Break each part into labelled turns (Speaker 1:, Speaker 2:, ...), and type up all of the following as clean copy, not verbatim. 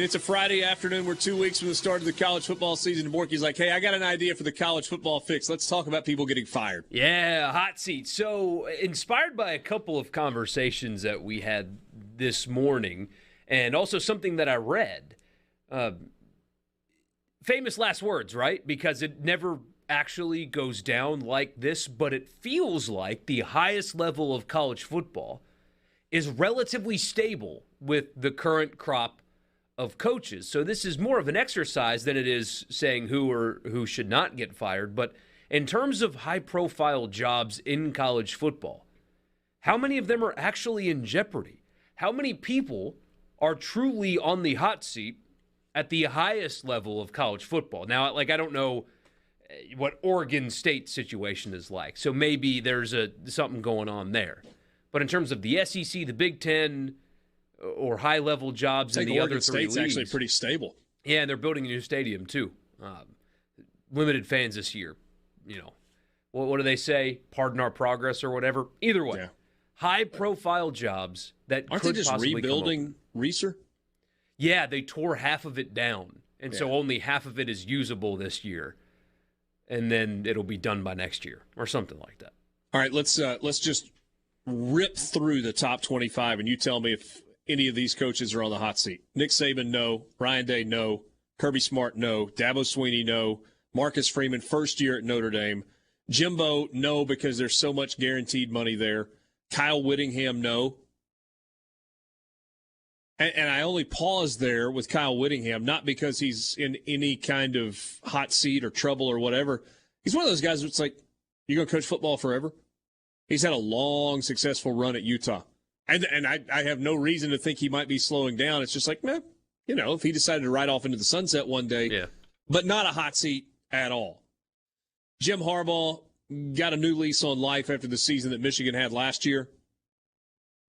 Speaker 1: It's a Friday afternoon. We're 2 weeks from the start of the college football season. And Borky's like, hey, I got an idea for the college football fix. Let's talk about people getting fired.
Speaker 2: Yeah, hot seat. So inspired by a couple of conversations that we had this morning and also something that I read. Famous last words, right? Because it never actually goes down like this, but it feels like the highest level of college football is relatively stable with the current crop of coaches. So this is more of an exercise than it is saying who should not get fired. But in terms of high-profile jobs in college football, how many of them are actually in jeopardy? How many people are truly on the hot seat at the highest level of college football? Now, like, I don't know what Oregon State situation is like, so maybe there's something going on there. But in terms of the SEC, the Big Ten, or high-level jobs in the other three leagues.
Speaker 1: State's actually pretty stable.
Speaker 2: Yeah, and they're building a new stadium, too. Limited fans this year. You know, what do they say? Pardon our progress or whatever? Either way, yeah. High-profile jobs that
Speaker 1: Aren't
Speaker 2: could
Speaker 1: they just
Speaker 2: possibly
Speaker 1: rebuilding Reeser?
Speaker 2: Yeah, they tore half of it down, and so only half of it is usable this year. And then it'll be done by next year or something like that.
Speaker 1: All right, let's just rip through the top 25, and you tell me if any of these coaches are on the hot seat. Nick Saban, no. Ryan Day, no. Kirby Smart, no. Dabo Swinney, no. Marcus Freeman, first year at Notre Dame. Jimbo, no, because there's so much guaranteed money there. Kyle Whittingham, no. And I only pause there with Kyle Whittingham, not because he's in any kind of hot seat or trouble or whatever. He's one of those guys that's like, you're going to coach football forever? He's had a long, successful run at Utah. And I have no reason to think he might be slowing down. It's just like, meh, you know, if he decided to ride off into the sunset one day, but not a hot seat at all. Jim Harbaugh got a new lease on life after the season that Michigan had last year.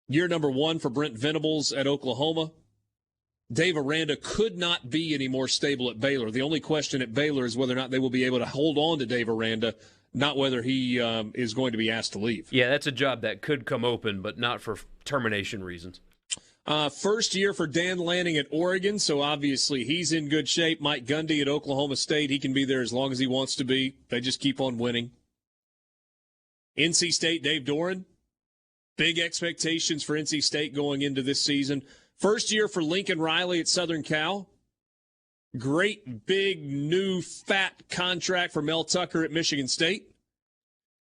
Speaker 1: Year number 1 for Brent Venables at Oklahoma. Dave Aranda could not be any more stable at Baylor. The only question at Baylor is whether or not they will be able to hold on to Dave Aranda, not whether he is going to be asked to leave.
Speaker 2: Yeah, that's a job that could come open, but not for termination reasons.
Speaker 1: First year for Dan Lanning at Oregon, so obviously he's in good shape. Mike Gundy at Oklahoma State, he can be there as long as he wants to be. They just keep on winning. NC State, Dave Doran. Big expectations for NC State going into this season. First year for Lincoln Riley at Southern Cal. Great, big, new, fat contract for Mel Tucker at Michigan State.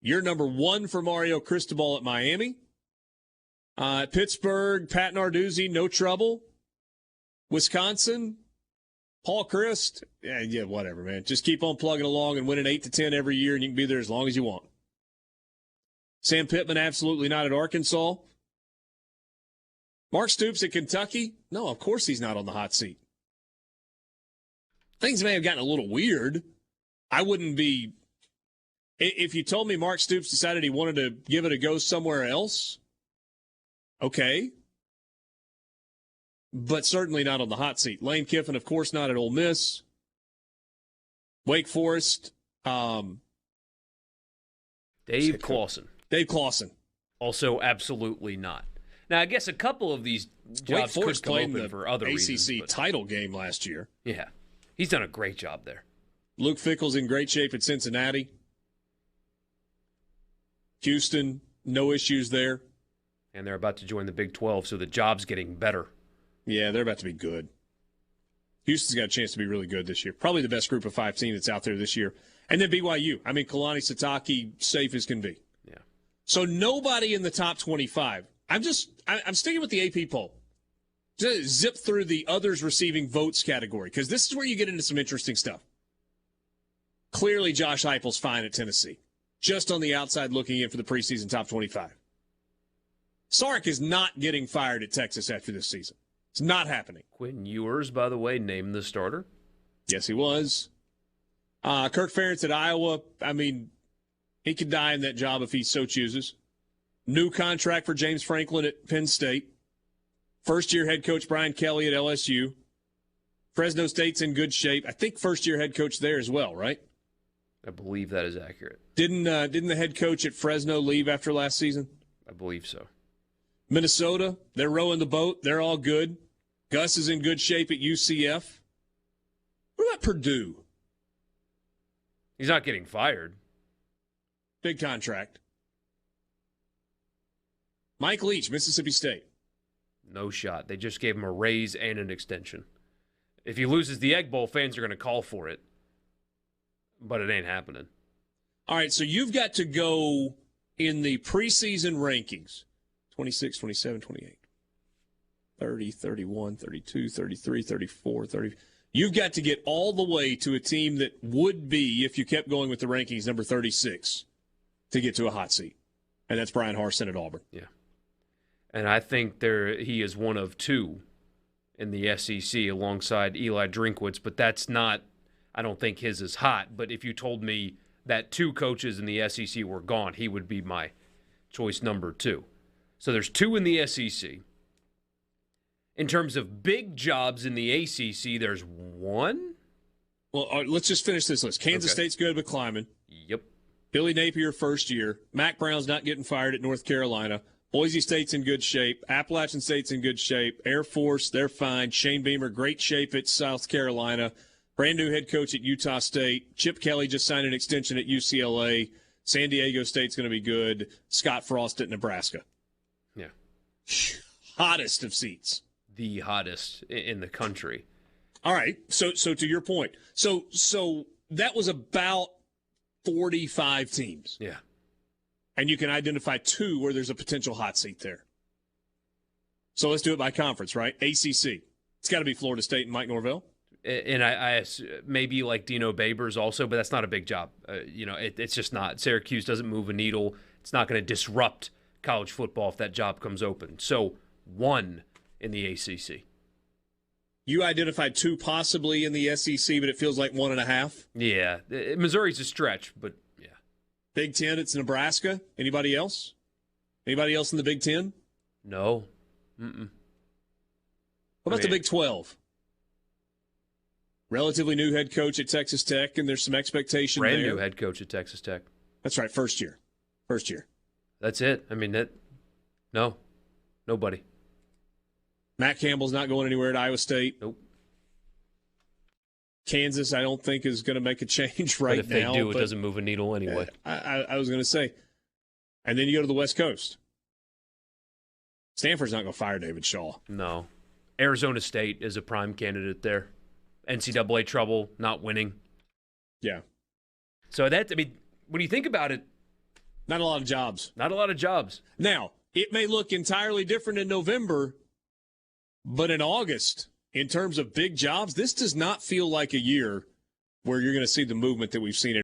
Speaker 1: Year number 1 for Mario Cristobal at Miami. Pittsburgh, Pat Narduzzi, no trouble. Wisconsin, Paul Chryst. Yeah, whatever, man. Just keep on plugging along and winning 8-10 every year, and you can be there as long as you want. Sam Pittman, absolutely not at Arkansas. Mark Stoops at Kentucky. No, of course he's not on the hot seat. Things may have gotten a little weird. I wouldn't be – if you told me Mark Stoops decided he wanted to give it a go somewhere else, okay. But certainly not on the hot seat. Lane Kiffin, of course, not at Ole Miss. Wake Forest.
Speaker 2: Dave Clawson.
Speaker 1: Dave Clawson.
Speaker 2: Also absolutely not. Now, I guess a couple of these jobs could come open for other reasons.
Speaker 1: ACC title game last year.
Speaker 2: Yeah. He's done a great job there.
Speaker 1: Luke Fickell's in great shape at Cincinnati. Houston, no issues there.
Speaker 2: And they're about to join the Big 12, so the job's getting better.
Speaker 1: Yeah, they're about to be good. Houston's got a chance to be really good this year. Probably the best group of 5 team that's out there this year. And then BYU. I mean, Kalani Sitake, safe as can be.
Speaker 2: Yeah.
Speaker 1: So nobody in the top 25. I'm sticking with the AP poll. Just zip through the others receiving votes category, because this is where you get into some interesting stuff. Clearly, Josh Heupel's fine at Tennessee. Just on the outside looking in for the preseason top 25. Sark is not getting fired at Texas after this season. It's not happening.
Speaker 2: Quinn Ewers, by the way, named the starter.
Speaker 1: Yes, he was. Kirk Ferentz at Iowa, I mean, he could die in that job if he so chooses. New contract for James Franklin at Penn State. First-year head coach Brian Kelly at LSU. Fresno State's in good shape. I think first-year head coach there as well, right?
Speaker 2: I believe that is accurate.
Speaker 1: Didn't the head coach at Fresno leave after last season?
Speaker 2: I believe so.
Speaker 1: Minnesota, they're rowing the boat. They're all good. Gus is in good shape at UCF. What about Purdue?
Speaker 2: He's not getting fired.
Speaker 1: Big contract. Mike Leach, Mississippi State.
Speaker 2: No shot. They just gave him a raise and an extension. If he loses the Egg Bowl, fans are going to call for it. But it ain't happening.
Speaker 1: All right, so you've got to go in the preseason rankings. 26, 27, 28, 30, 31, 32, 33, 34, 30. You've got to get all the way to a team that would be, if you kept going with the rankings, number 36 to get to a hot seat. And that's Brian Harsin at Auburn.
Speaker 2: Yeah. And I think he is one of two in the SEC alongside Eli Drinkwitz, but that's not, I don't think his is hot. But if you told me that two coaches in the SEC were gone, he would be my choice number 2. So there's 2 in the SEC. In terms of big jobs in the ACC, there's 1.
Speaker 1: Well, all right, let's just finish this list. Kansas State's good but climbing.
Speaker 2: Yep.
Speaker 1: Billy Napier, first year. Mac Brown's not getting fired at North Carolina. Boise State's in good shape. Appalachian State's in good shape. Air Force, they're fine. Shane Beamer, great shape at South Carolina. Brand new head coach at Utah State. Chip Kelly just signed an extension at UCLA. San Diego State's going to be good. Scott Frost at Nebraska.
Speaker 2: Yeah.
Speaker 1: Hottest of seats.
Speaker 2: The hottest in the country.
Speaker 1: All right. So to your point. So that was about 45 teams.
Speaker 2: Yeah.
Speaker 1: And you can identify 2 where there's a potential hot seat there. So let's do it by conference, right? ACC. It's got to be Florida State and Mike Norvell.
Speaker 2: And I maybe like Dino Babers also, but that's not a big job. It's just not. Syracuse doesn't move a needle. It's not going to disrupt college football if that job comes open. So 1 in the ACC.
Speaker 1: You identified 2 possibly in the SEC, but it feels like 1.5.
Speaker 2: Yeah. Missouri's a stretch, but yeah.
Speaker 1: Big Ten, it's Nebraska. Anybody else? Anybody else in the Big Ten?
Speaker 2: No. Mm-mm.
Speaker 1: What about the Big 12? Relatively new head coach at Texas Tech, and there's some expectation there.
Speaker 2: Brand new head coach at Texas Tech.
Speaker 1: That's right, first year.
Speaker 2: That's it. I mean, no, nobody.
Speaker 1: Matt Campbell's not going anywhere at Iowa State.
Speaker 2: Nope.
Speaker 1: Kansas, I don't think, is going to make a change right now.
Speaker 2: But if they do, it doesn't move a needle anyway.
Speaker 1: I was going to say. And then you go to the West Coast. Stanford's not going to fire David Shaw.
Speaker 2: No. Arizona State is a prime candidate there. NCAA trouble, not winning.
Speaker 1: Yeah.
Speaker 2: So when you think about it.
Speaker 1: Not a lot of jobs.
Speaker 2: Not a lot of jobs.
Speaker 1: Now, it may look entirely different in November, but in August, in terms of big jobs, this does not feel like a year where you're going to see the movement that we've seen